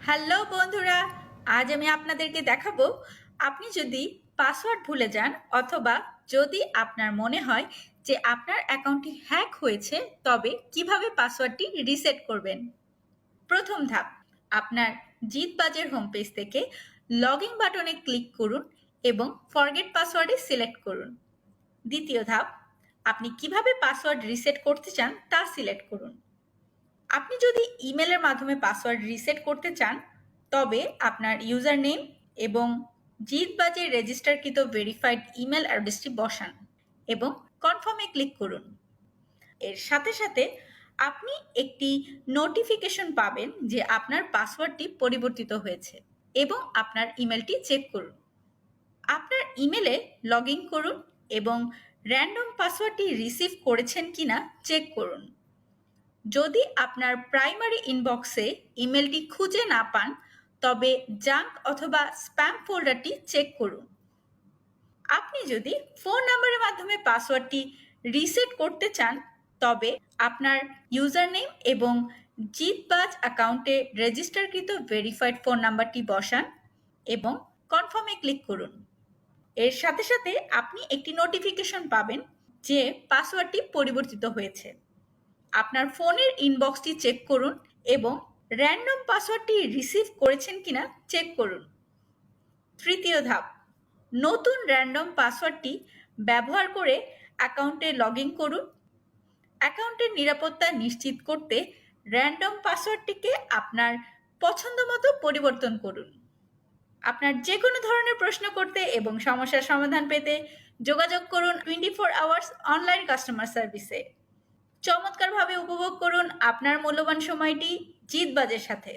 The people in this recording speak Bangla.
হ্যালো বন্ধুরা, আজ আমি আপনাদেরকে দেখাবো আপনি যদি পাসওয়ার্ড ভুলে যান অথবা যদি আপনার মনে হয় যে আপনার অ্যাকাউন্টটি হ্যাক হয়েছে, তবে কিভাবে পাসওয়ার্ডটি রিসেট করবেন। প্রথম ধাপ, আপনার জিতবাজের হোম পেজ থেকে লগ ইন বাটনে ক্লিক করুন এবং ফরগেট পাসওয়ার্ডে সিলেক্ট করুন। দ্বিতীয় ধাপ, আপনি কিভাবে পাসওয়ার্ড রিসেট করতে চান তা সিলেক্ট করুন। আপনি যদি ইমেলের মাধ্যমে পাসওয়ার্ড রিসেট করতে চান, তবে আপনার ইউজার নেম এবং জিতবাজে রেজিস্টারকৃত ভেরিফাইড ইমেল অ্যাড্রেসটি বসান এবং কনফার্মে ক্লিক করুন। এর সাথে সাথে আপনি একটি নোটিফিকেশন পাবেন যে আপনার পাসওয়ার্ডটি পরিবর্তিত হয়েছে এবং আপনার ইমেলটি চেক করুন। আপনার ইমেলে লগ ইন করুন এবং র্যান্ডম পাসওয়ার্ডটি রিসিভ করেছেন কিনা চেক করুন। যদি আপনার প্রাইমারি ইনবক্সে ইমেলটি খুঁজে না পান, তবে জাঙ্ক অথবা স্প্যাম ফোল্ডারটি চেক করুন। আপনি যদি ফোন নাম্বারের মাধ্যমে পাসওয়ার্ডটি রিসেট করতে চান, তবে আপনার ইউজার নেম এবং জিতবাজ অ্যাকাউন্টে রেজিস্টারকৃত ভেরিফাইড ফোন নাম্বারটি বসান এবং কনফার্মে ক্লিক করুন। এর সাথে সাথে আপনি একটি নোটিফিকেশন পাবেন যে পাসওয়ার্ডটি পরিবর্তিত হয়েছে। আপনার ফোনের ইনবক্সটি চেক করুন এবং র্যান্ডম পাসওয়ার্ডটি রিসিভ করেছেন কিনা চেক করুন। তৃতীয় ধাপ, নতুন র্যান্ডম পাসওয়ার্ডটি ব্যবহার করে অ্যাকাউন্টে লগ ইন করুন। অ্যাকাউন্টের নিরাপত্তা নিশ্চিত করতে র্যান্ডম পাসওয়ার্ডটিকে আপনার পছন্দ মতো পরিবর্তন করুন। আপনার যে কোনো ধরনের প্রশ্ন করতে এবং সমস্যার সমাধান পেতে যোগাযোগ করুন 24 আওয়ার্স অনলাইন কাস্টমার সার্ভিসে। চমৎকারভাবে উপভোগ করুন আপনার মূল্যবান সময়টি জিতবাজের সাথে।